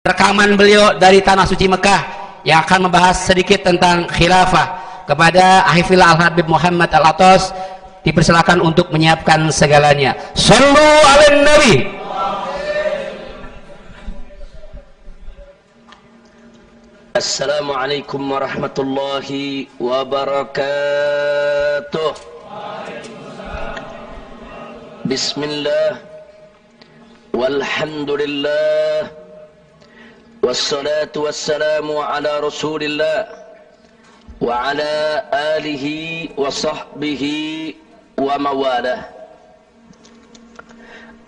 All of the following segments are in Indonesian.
rekaman beliau dari Tanah Suci Mekah yang akan membahas sedikit tentang khilafah. Kepada Ahifillah Al-Habib Muhammad Al-Atos dipersilakan untuk menyiapkan segalanya. Sallu ala Nabi. Assalamualaikum warahmatullahi wabarakatuh. Bismillah walhamdulillah wassalatu wassalamu ala rasulillah wa ala alihi wa sahbihi wa mawalah.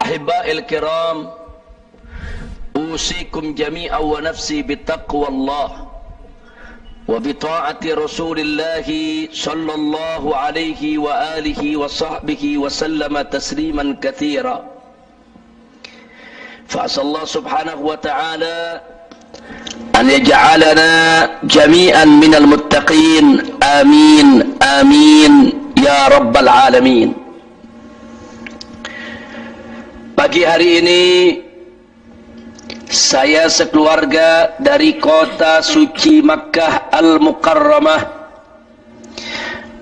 Ahibba'il kiram, usikum jami'an wa nafsi bitaqwallah wa bita'ati rasulillahi sallallahu alaihi wa alihi wa sahbihi wa sallama tasliman kathira. Fa'asallahu subhanahu wa ta'ala an yaj'alana jami'an minal muttaqin. Amin amin ya rabbal alamin. Pagi hari ini saya sekeluarga dari kota suci Makkah Al-Mukarramah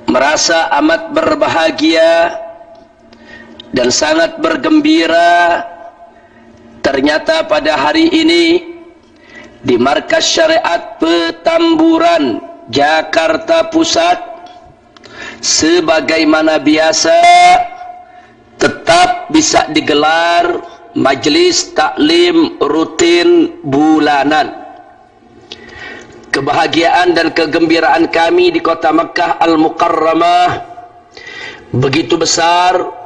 merasa amat berbahagia dan sangat bergembira. Ternyata pada hari ini di Markas Syariat Petamburan, Jakarta Pusat, sebagaimana biasa tetap bisa digelar Majelis Taklim rutin bulanan. Kebahagiaan dan kegembiraan kami di kota Makkah Al-Mukarramah begitu besar,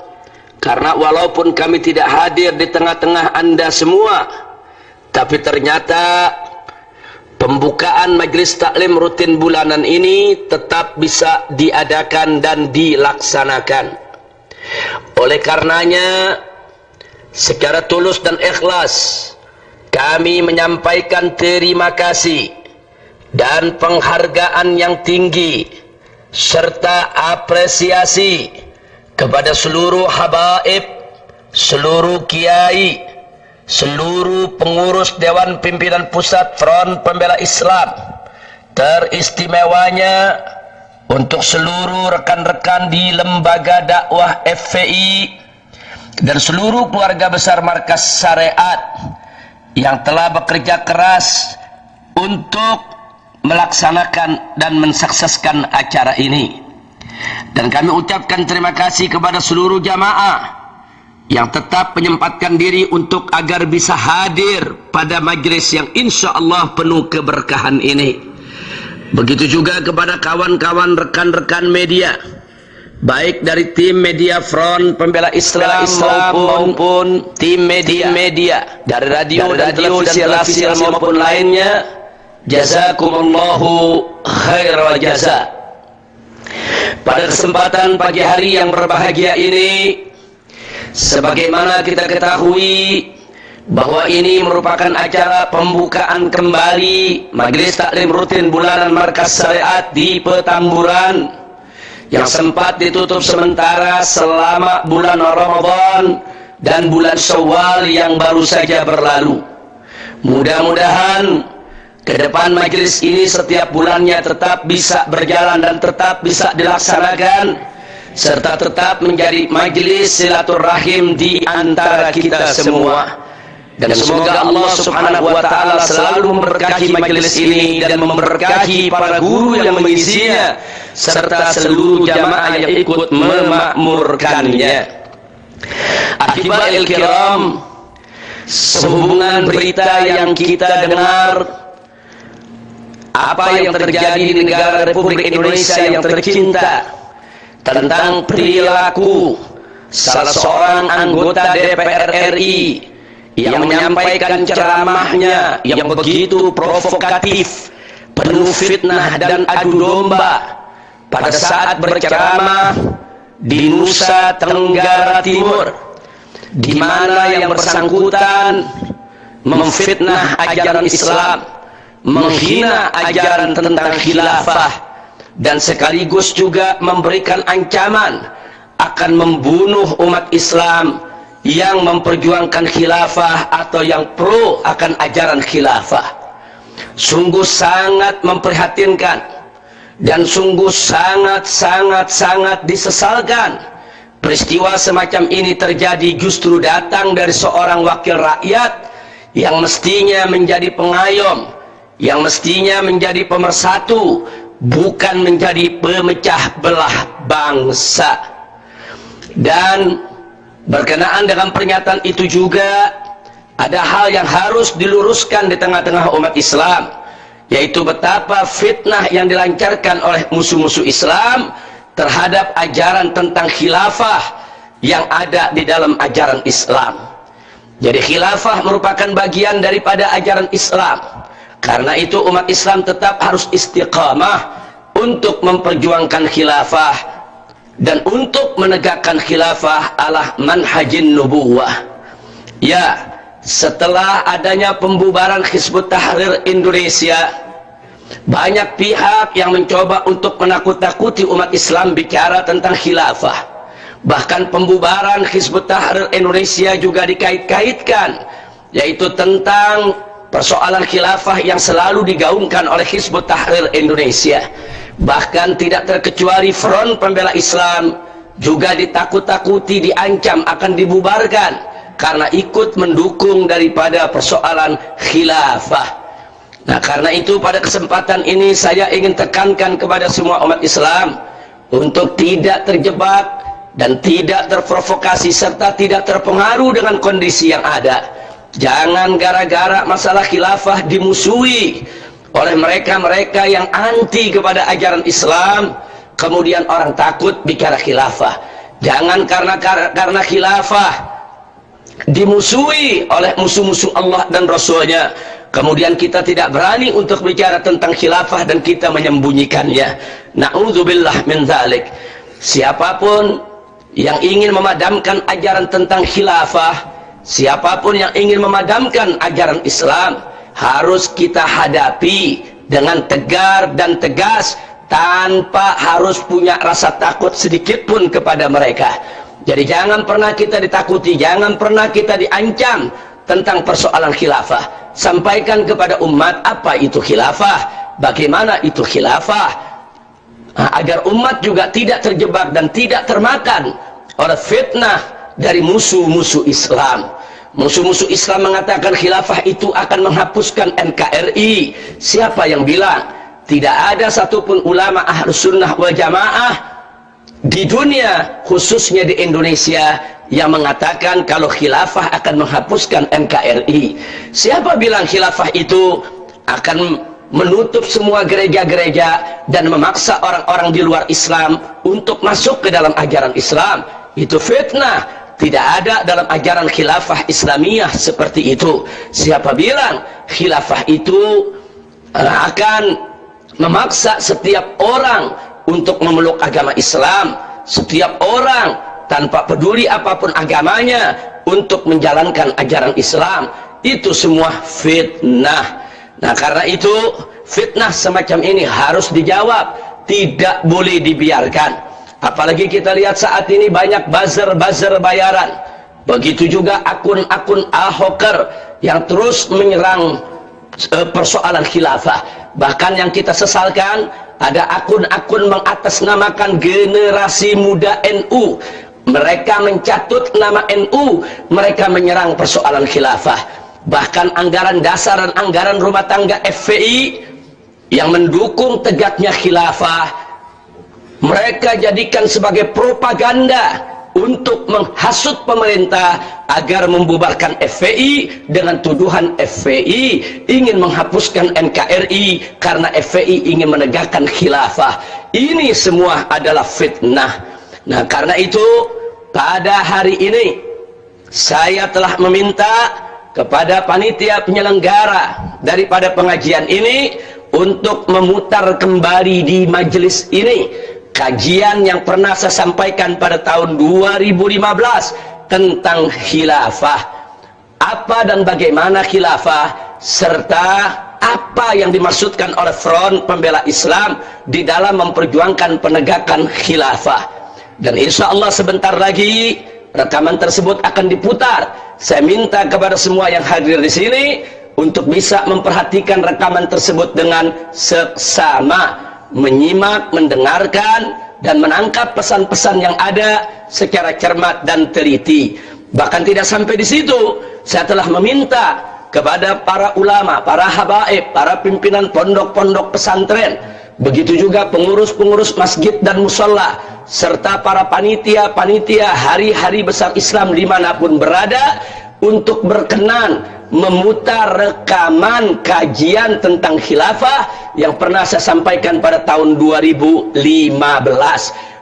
karena walaupun kami tidak hadir di tengah-tengah Anda semua, tapi ternyata pembukaan Majelis Taklim rutin bulanan ini tetap bisa diadakan dan dilaksanakan. Oleh karenanya, secara tulus dan ikhlas kami menyampaikan terima kasih dan penghargaan yang tinggi serta apresiasi kepada seluruh habaib, seluruh kiai, seluruh pengurus Dewan Pimpinan Pusat Front Pembela Islam, teristimewanya untuk seluruh rekan-rekan di Lembaga Dakwah FPI dan seluruh keluarga besar Markas Syariat yang telah bekerja keras untuk melaksanakan dan mensukseskan acara ini. Dan kami ucapkan terima kasih kepada seluruh jamaah yang tetap menyempatkan diri untuk agar bisa hadir pada majlis yang insya Allah penuh keberkahan ini. Begitu juga kepada kawan-kawan rekan-rekan media, baik dari tim media Front Pembela Islam maupun tim media dari radio dan televisi maupun lainnya. Jazakumullahu khairal jaza. Pada kesempatan pagi hari yang berbahagia ini, sebagaimana kita ketahui bahwa ini merupakan acara pembukaan kembali Majelis Taklim rutin bulanan Markas Syariat di Petamburan yang sempat ditutup sementara selama bulan Ramadan dan bulan Syawal yang baru saja berlalu. Mudah-mudahan ke depan majelis ini setiap bulannya tetap bisa berjalan dan tetap bisa dilaksanakan, serta tetap menjadi majelis silaturahim di antara kita semua. Dan semoga Allah Subhanahu wa ta'ala selalu memberkahi majelis ini dan memberkahi para guru yang mengisinya serta seluruh jamaah yang ikut memakmurkannya. Ahiba'il kiram, sehubungan berita yang kita dengar, apa yang terjadi di negara Republik Indonesia yang tercinta tentang perilaku salah seorang anggota DPR RI yang menyampaikan ceramahnya yang begitu provokatif, penuh fitnah dan adu domba pada saat berceramah di Nusa Tenggara Timur, di mana yang bersangkutan memfitnah ajaran Islam, menghina ajaran tentang khilafah, dan sekaligus juga memberikan ancaman akan membunuh umat Islam yang memperjuangkan khilafah atau yang pro akan ajaran khilafah. Sungguh sangat memprihatinkan dan sungguh sangat disesalkan peristiwa semacam ini terjadi justru datang dari seorang wakil rakyat yang mestinya menjadi pengayom, yang mestinya menjadi pemersatu, bukan menjadi pemecah belah bangsa. Dan berkenaan dengan pernyataan itu juga ada hal yang harus diluruskan di tengah-tengah umat Islam, yaitu betapa fitnah yang dilancarkan oleh musuh-musuh Islam terhadap ajaran tentang khilafah yang ada di dalam ajaran Islam. Jadi khilafah merupakan bagian daripada ajaran Islam. Karena itu umat Islam tetap harus istiqamah untuk memperjuangkan khilafah dan untuk menegakkan khilafah ala manhajin nubuwah. Ya, setelah adanya pembubaran Hizbut Tahrir Indonesia, banyak pihak yang mencoba untuk menakut-nakuti umat Islam bicara tentang khilafah. Bahkan pembubaran Hizbut Tahrir Indonesia juga dikait-kaitkan, yaitu tentang persoalan khilafah yang selalu digaungkan oleh Hizbut Tahrir Indonesia. Bahkan tidak terkecuali Front Pembela Islam juga ditakut-takuti, diancam akan dibubarkan karena ikut mendukung daripada persoalan khilafah. Nah, karena itu pada kesempatan ini saya ingin tekankan kepada semua umat Islam untuk tidak terjebak dan tidak terprovokasi serta tidak terpengaruh dengan kondisi yang ada. Jangan gara-gara masalah khilafah dimusuhi oleh mereka-mereka yang anti kepada ajaran Islam, kemudian orang takut bicara khilafah. Jangan karena khilafah dimusuhi oleh musuh-musuh Allah dan Rasulnya, kemudian kita tidak berani untuk bicara tentang khilafah dan kita menyembunyikannya. Na'udzubillah min dzalik. Siapapun yang ingin memadamkan ajaran tentang khilafah, siapapun yang ingin memadamkan ajaran Islam, harus kita hadapi dengan tegar dan tegas tanpa harus punya rasa takut sedikit pun kepada mereka. Jadi jangan pernah kita ditakuti, jangan pernah kita diancam tentang persoalan khilafah. Sampaikan kepada umat apa itu khilafah, bagaimana itu khilafah, agar umat juga tidak terjebak dan tidak termakan oleh fitnah dari musuh-musuh Islam. Musuh-musuh Islam mengatakan khilafah itu akan menghapuskan NKRI. Siapa yang bilang? Tidak ada satupun ulama Ahlus Sunnah wal Jamaah di dunia, khususnya di Indonesia, yang mengatakan kalau khilafah akan menghapuskan NKRI. Siapa bilang khilafah itu akan menutup semua gereja-gereja dan memaksa orang-orang di luar Islam untuk masuk ke dalam ajaran Islam? Itu fitnah. Tidak ada dalam ajaran khilafah Islamiyah seperti itu. Siapa bilang khilafah itu akan memaksa setiap orang untuk memeluk agama Islam, setiap orang tanpa peduli apapun agamanya untuk menjalankan ajaran Islam? Itu semua fitnah. Nah, karena itu fitnah semacam ini harus dijawab, tidak boleh dibiarkan. Apalagi kita lihat saat ini banyak buzzer-buzzer bayaran, begitu juga akun-akun ahoker yang terus menyerang persoalan khilafah. Bahkan yang kita sesalkan, ada akun-akun mengatasnamakan generasi muda NU. Mereka mencatut nama NU, mereka menyerang persoalan khilafah. Bahkan anggaran dasar dan anggaran rumah tangga FPI yang mendukung tegaknya khilafah, mereka jadikan sebagai propaganda untuk menghasut pemerintah agar membubarkan FPI dengan tuduhan FPI ingin menghapuskan NKRI karena FPI ingin menegakkan khilafah. Ini semua adalah fitnah. Nah, karena itu pada hari ini saya telah meminta kepada panitia penyelenggara daripada pengajian ini untuk memutar kembali di majelis ini kajian yang pernah saya sampaikan pada tahun 2015 tentang khilafah. Apa dan bagaimana khilafah, serta apa yang dimaksudkan oleh Front Pembela Islam di dalam memperjuangkan penegakan khilafah. Dan insya Allah sebentar lagi rekaman tersebut akan diputar. Saya minta kepada semua yang hadir di sini untuk bisa memperhatikan rekaman tersebut dengan seksama, menyimak, mendengarkan, dan menangkap pesan-pesan yang ada secara cermat dan teliti. Bahkan tidak sampai di situ, saya telah meminta kepada para ulama, para habaib, para pimpinan pondok-pondok pesantren, begitu juga pengurus-pengurus masjid dan musalla, serta para panitia-panitia hari-hari besar Islam dimanapun berada, untuk berkenan memutar rekaman kajian tentang khilafah yang pernah saya sampaikan pada tahun 2015.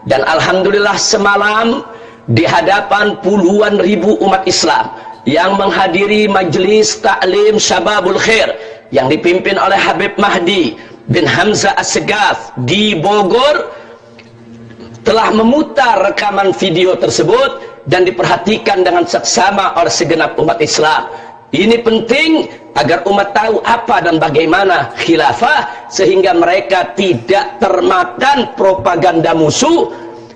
Dan alhamdulillah semalam di hadapan puluhan ribu umat Islam yang menghadiri majelis taklim Syababul Khair yang dipimpin oleh Habib Mahdi bin Hamzah As-Segaf di Bogor, telah memutar rekaman video tersebut dan diperhatikan dengan seksama oleh segenap umat Islam. Ini penting agar umat tahu apa dan bagaimana khilafah, sehingga mereka tidak termakan propaganda musuh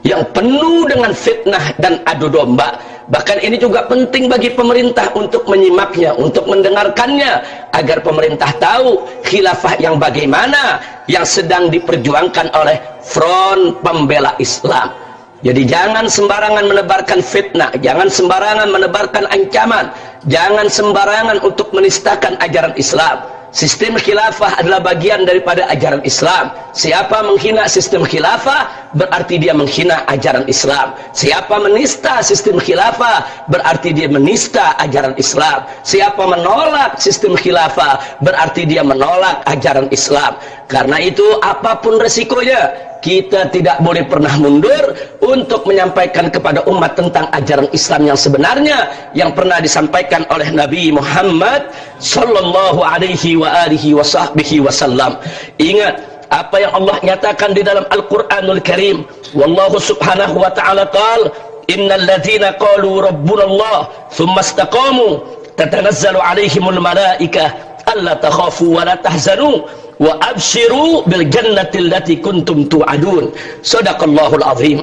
yang penuh dengan fitnah dan adu domba. Bahkan ini juga penting bagi pemerintah untuk menyimaknya, untuk mendengarkannya, agar pemerintah tahu khilafah yang bagaimana yang sedang diperjuangkan oleh Front Pembela Islam. Jadi jangan sembarangan menebarkan fitnah, jangan sembarangan menebarkan ancaman, jangan sembarangan untuk menistakan ajaran Islam. Sistem khilafah adalah bagian daripada ajaran Islam. Siapa menghina sistem khilafah, berarti dia menghina ajaran Islam. Siapa menista sistem khilafah, berarti dia menista ajaran Islam. Siapa menolak sistem khilafah, berarti dia menolak ajaran Islam. Karena itu apapun resikonya, kita tidak boleh pernah mundur untuk menyampaikan kepada umat tentang ajaran Islam yang sebenarnya, yang pernah disampaikan oleh Nabi Muhammad sallallahu alaihi wa alihi wa sahbihi wasallam. Ingat apa yang Allah nyatakan di dalam Al-Quranul Karim. Wallahu subhanahu wa ta'ala qala, innal ladzina qalu rabbuna Allah thumma istaqamu tatanazzalu alaihimul malaikah alla takhafu wa la tahzanu wa abshiru bil jannati allati kuntum tu'adun. Shadaqallahul azim.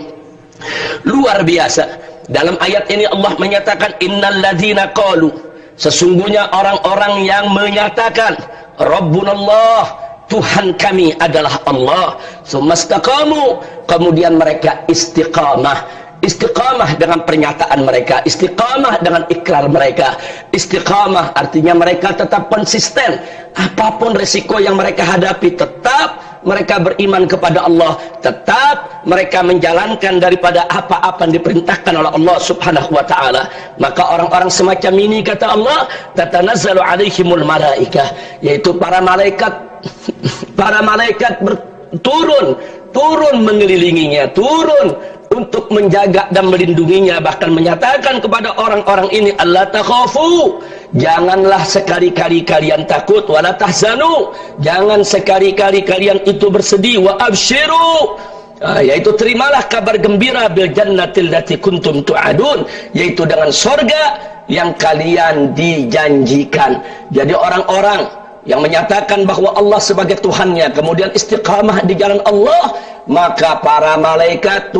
Luar biasa. Dalam ayat ini Allah menyatakan innal ladzina qalu, sesungguhnya orang-orang yang menyatakan Rabbunallah, Tuhan kami adalah Allah, tsumastaqamu, kemudian mereka istiqamah. Istiqamah dengan pernyataan mereka, istiqamah dengan ikrar mereka. Istiqamah artinya mereka tetap konsisten apapun resiko yang mereka hadapi, tetap mereka beriman kepada Allah, tetap mereka menjalankan daripada apa-apa yang diperintahkan oleh Allah subhanahu wa ta'ala. Maka orang-orang semacam ini, kata Allah, tatanazzalu alaihimul malaikah, yaitu para malaikat turun mengelilinginya, turun untuk menjaga dan melindunginya, bahkan menyatakan kepada orang-orang ini, Allah takhafu, janganlah sekali-kali kalian takut, wala tahzanu, jangan sekali-kali kalian itu bersedih, wa abshiru, yaitu terimalah kabar gembira bil jannatil lati kuntum tu'adun, yaitu dengan sorga yang kalian dijanjikan. Jadi orang-orang yang menyatakan bahwa Allah sebagai Tuhannya, kemudian istiqamah di jalan Allah, maka para malaikat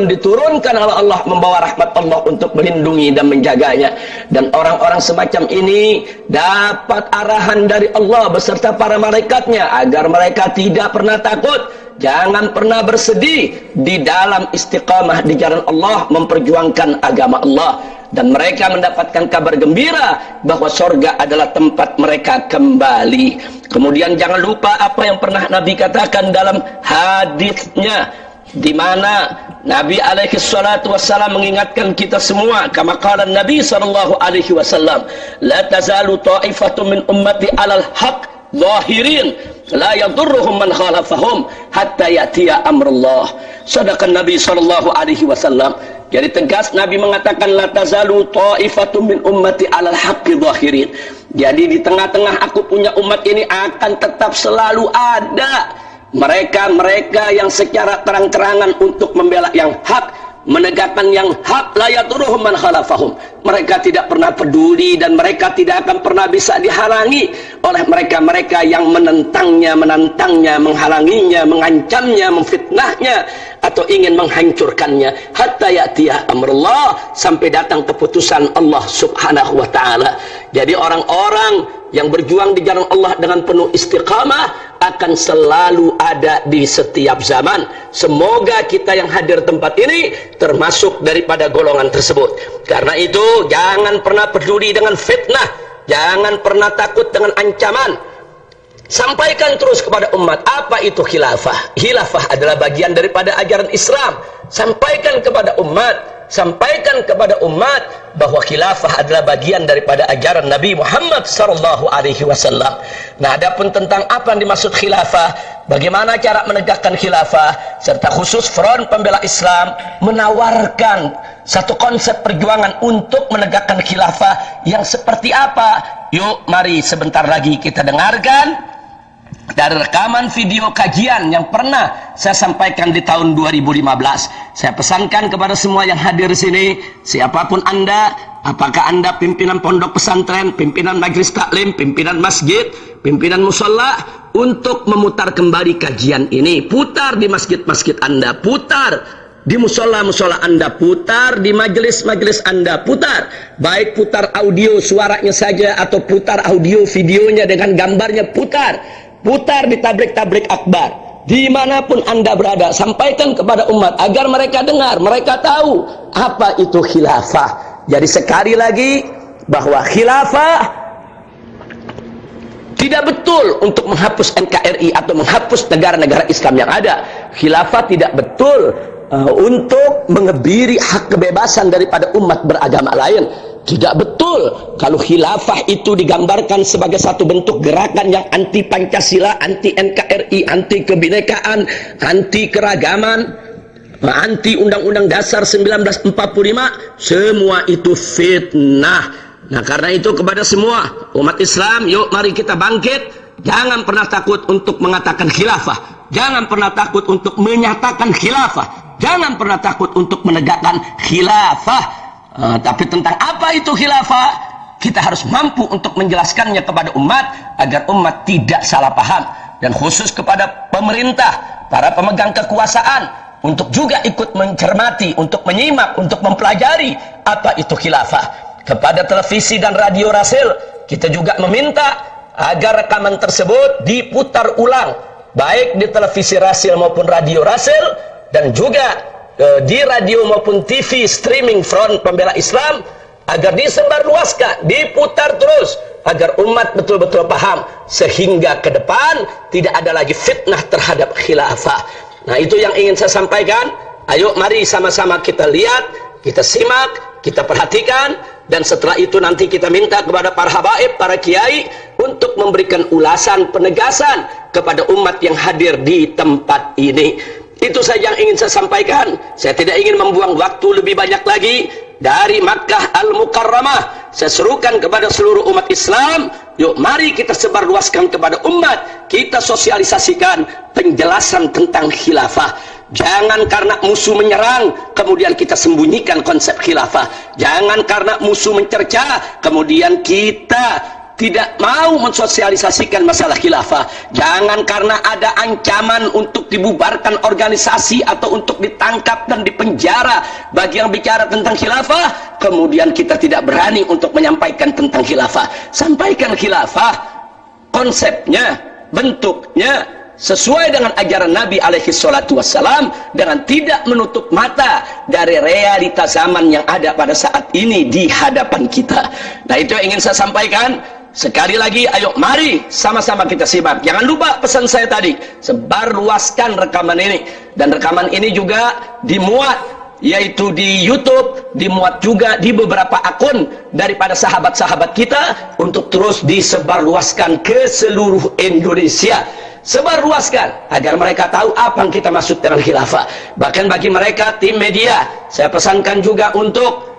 diturunkan oleh Allah, membawa rahmat Allah untuk melindungi dan menjaganya. Dan orang-orang semacam ini dapat arahan dari Allah beserta para malaikatnya agar mereka tidak pernah takut, jangan pernah bersedih di dalam istiqamah di jalan Allah, memperjuangkan agama Allah. Dan mereka mendapatkan kabar gembira bahwa surga adalah tempat mereka kembali. Kemudian jangan lupa apa yang pernah Nabi katakan dalam hadisnya, di mana Nabi alaihi salatu wassalam mengingatkan kita semua, kama qala Nabi sallallahu alaihi wasallam, la tazalu ta'ifatun min ummati 'alal haqq zahirin la yadurruhum man khalafahum hatta ya'tiya amrullah. Sadaqan Nabi sallallahu alaihi wasallam. Jadi tegas Nabi mengatakan, la tazalu ta'ifatun min ummati 'alal haqqi zahirin. Jadi di tengah-tengah aku punya umat ini akan tetap selalu ada mereka yang secara terang-terangan untuk membela yang hak, menegakkan yang hak, la yadurruhum man khalafahum. Mereka tidak pernah peduli dan mereka tidak akan pernah bisa dihalangi oleh mereka-mereka yang menentangnya, menghalanginya, mengancamnya, memfitnahnya, atau ingin menghancurkannya. Hatta ya'tiya amrullah, sampai datang keputusan Allah subhanahu wa ta'ala. Jadi orang-orang yang berjuang di jalan Allah dengan penuh istiqamah akan selalu ada di setiap zaman. Semoga kita yang hadir tempat ini termasuk daripada golongan tersebut. Karena itu jangan pernah peduli dengan fitnah, jangan pernah takut dengan ancaman. Sampaikan terus kepada umat apa itu khilafah. Khilafah adalah bagian daripada ajaran Islam. Sampaikan kepada umat bahwa khilafah adalah bagian daripada ajaran Nabi Muhammad sallallahu alaihi wasallam. Nah, adapun tentang apa yang dimaksud khilafah, bagaimana cara menegakkan khilafah, serta khusus Front Pembela Islam menawarkan satu konsep perjuangan untuk menegakkan khilafah yang seperti apa. Yuk, mari sebentar lagi kita dengarkan dari rekaman video kajian yang pernah saya sampaikan di tahun 2015. Saya pesankan kepada semua yang hadir di sini, siapapun Anda, apakah Anda pimpinan pondok pesantren, pimpinan majelis taklim, pimpinan masjid, pimpinan musola, untuk memutar kembali kajian ini. Putar di masjid-masjid Anda, putar di musola-musola Anda, putar di majelis-majelis Anda, putar. Baik putar audio suaranya saja atau putar audio videonya dengan gambarnya, putar. Putar di tablik-tablik akbar, dimanapun Anda berada, sampaikan kepada umat agar mereka dengar, mereka tahu apa itu khilafah. Jadi sekali lagi, bahwa khilafah tidak betul untuk menghapus NKRI atau menghapus negara-negara Islam yang ada. Khilafah tidak betul untuk mengebiri hak kebebasan daripada umat beragama lain. Tidak betul kalau khilafah itu digambarkan sebagai satu bentuk gerakan yang anti Pancasila, anti NKRI, anti kebinekaan, anti keragaman, anti Undang-Undang Dasar 1945. Semua itu fitnah. Nah, karena itu kepada semua umat Islam, yuk mari kita bangkit. Jangan pernah takut untuk mengatakan khilafah. Jangan pernah takut untuk menyatakan khilafah. Jangan pernah takut untuk menegakkan khilafah. Tapi tentang apa itu khilafah, kita harus mampu untuk menjelaskannya kepada umat agar umat tidak salah paham, dan khusus kepada pemerintah, para pemegang kekuasaan, untuk juga ikut mencermati, untuk menyimak, untuk mempelajari apa itu khilafah. Kepada televisi dan radio Rasil, kita juga meminta agar rekaman tersebut diputar ulang, baik di televisi Rasil maupun radio Rasil, dan juga di radio maupun TV streaming Front Pembela Islam, agar disebarluaskan, diputar terus agar umat betul-betul paham, sehingga ke depan tidak ada lagi fitnah terhadap khilafah. Nah, itu yang ingin saya sampaikan. Ayo mari sama-sama kita lihat, kita simak, kita perhatikan, dan setelah itu nanti kita minta kepada para habaib, para kiai untuk memberikan ulasan, penegasan kepada umat yang hadir di tempat ini. Itu saja yang ingin saya sampaikan. Saya tidak ingin membuang waktu lebih banyak lagi. Dari Makkah Al-Mukarramah, saya serukan kepada seluruh umat Islam, yuk mari kita sebarluaskan kepada umat, kita sosialisasikan penjelasan tentang khilafah. Jangan karena musuh menyerang kemudian kita sembunyikan konsep khilafah. Jangan karena musuh mencerca kemudian kita tidak mau mensosialisasikan masalah khilafah. Jangan karena ada ancaman untuk dibubarkan organisasi atau untuk ditangkap dan dipenjara bagi yang bicara tentang khilafah, kemudian kita tidak berani untuk menyampaikan tentang khilafah. Sampaikan khilafah, konsepnya, bentuknya sesuai dengan ajaran Nabi alaihi salatu wassalam, dengan tidak menutup mata dari realita zaman yang ada pada saat ini di hadapan kita. Nah, itu yang ingin saya sampaikan. Sekali lagi, ayo mari sama-sama kita simak. Jangan lupa pesan saya tadi, sebarluaskan rekaman ini. Dan rekaman ini juga dimuat, yaitu di YouTube, dimuat juga di beberapa akun daripada sahabat-sahabat kita, untuk terus disebarluaskan ke seluruh Indonesia. Sebarluaskan agar mereka tahu apa yang kita maksud dengan khilafah. Bahkan bagi mereka tim media, saya pesankan juga untuk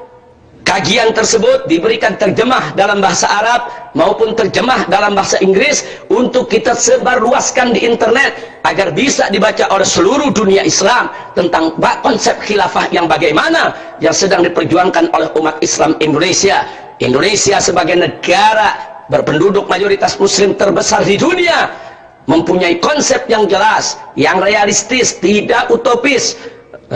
kajian tersebut diberikan terjemah dalam bahasa Arab maupun terjemah dalam bahasa Inggris untuk kita sebarluaskan di internet agar bisa dibaca oleh seluruh dunia Islam tentang konsep khilafah yang bagaimana yang sedang diperjuangkan oleh umat Islam Indonesia. Indonesia sebagai negara berpenduduk mayoritas muslim terbesar di dunia mempunyai konsep yang jelas, yang realistis, tidak utopis,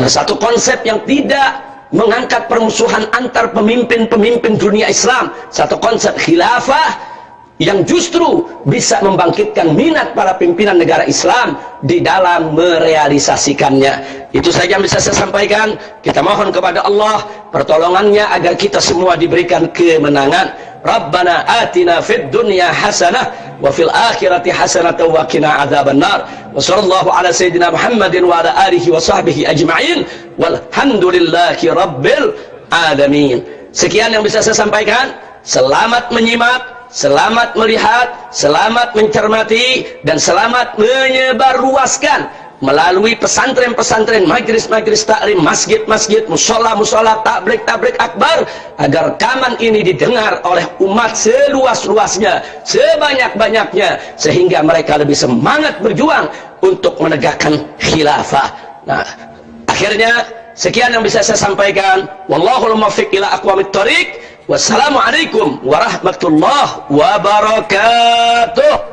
satu konsep yang tidak mengangkat permusuhan antar pemimpin-pemimpin dunia Islam, satu konsep khilafah yang justru bisa membangkitkan minat para pimpinan negara Islam di dalam merealisasikannya. Itu saja yang bisa saya sampaikan. Kita mohon kepada Allah pertolongannya agar kita semua diberikan kemenangan. Rabbana atina fid dunya hasanah wa fil akhirati hasanah wa qina adzabannar. Wa sallallahu ala sayyidina Muhammadin wa ala alihi wa sahbihi ajma'in. Walhamdulillahi rabbil alamin. Sekian yang bisa saya sampaikan. Selamat menyimak, selamat melihat, selamat mencermati, dan selamat menyebarluaskan melalui pesantren-pesantren, majlis-majlis taklim, masjid-masjid, musola-musola, tablik-tablik akbar, agar rekaman ini didengar oleh umat seluas-luasnya, sebanyak-banyaknya, sehingga mereka lebih semangat berjuang untuk menegakkan khilafah. Nah, akhirnya sekian yang bisa saya sampaikan. Wallahul muwaffiq ila aqwamit thoriq. Wassalamualaikum warahmatullahi wabarakatuh.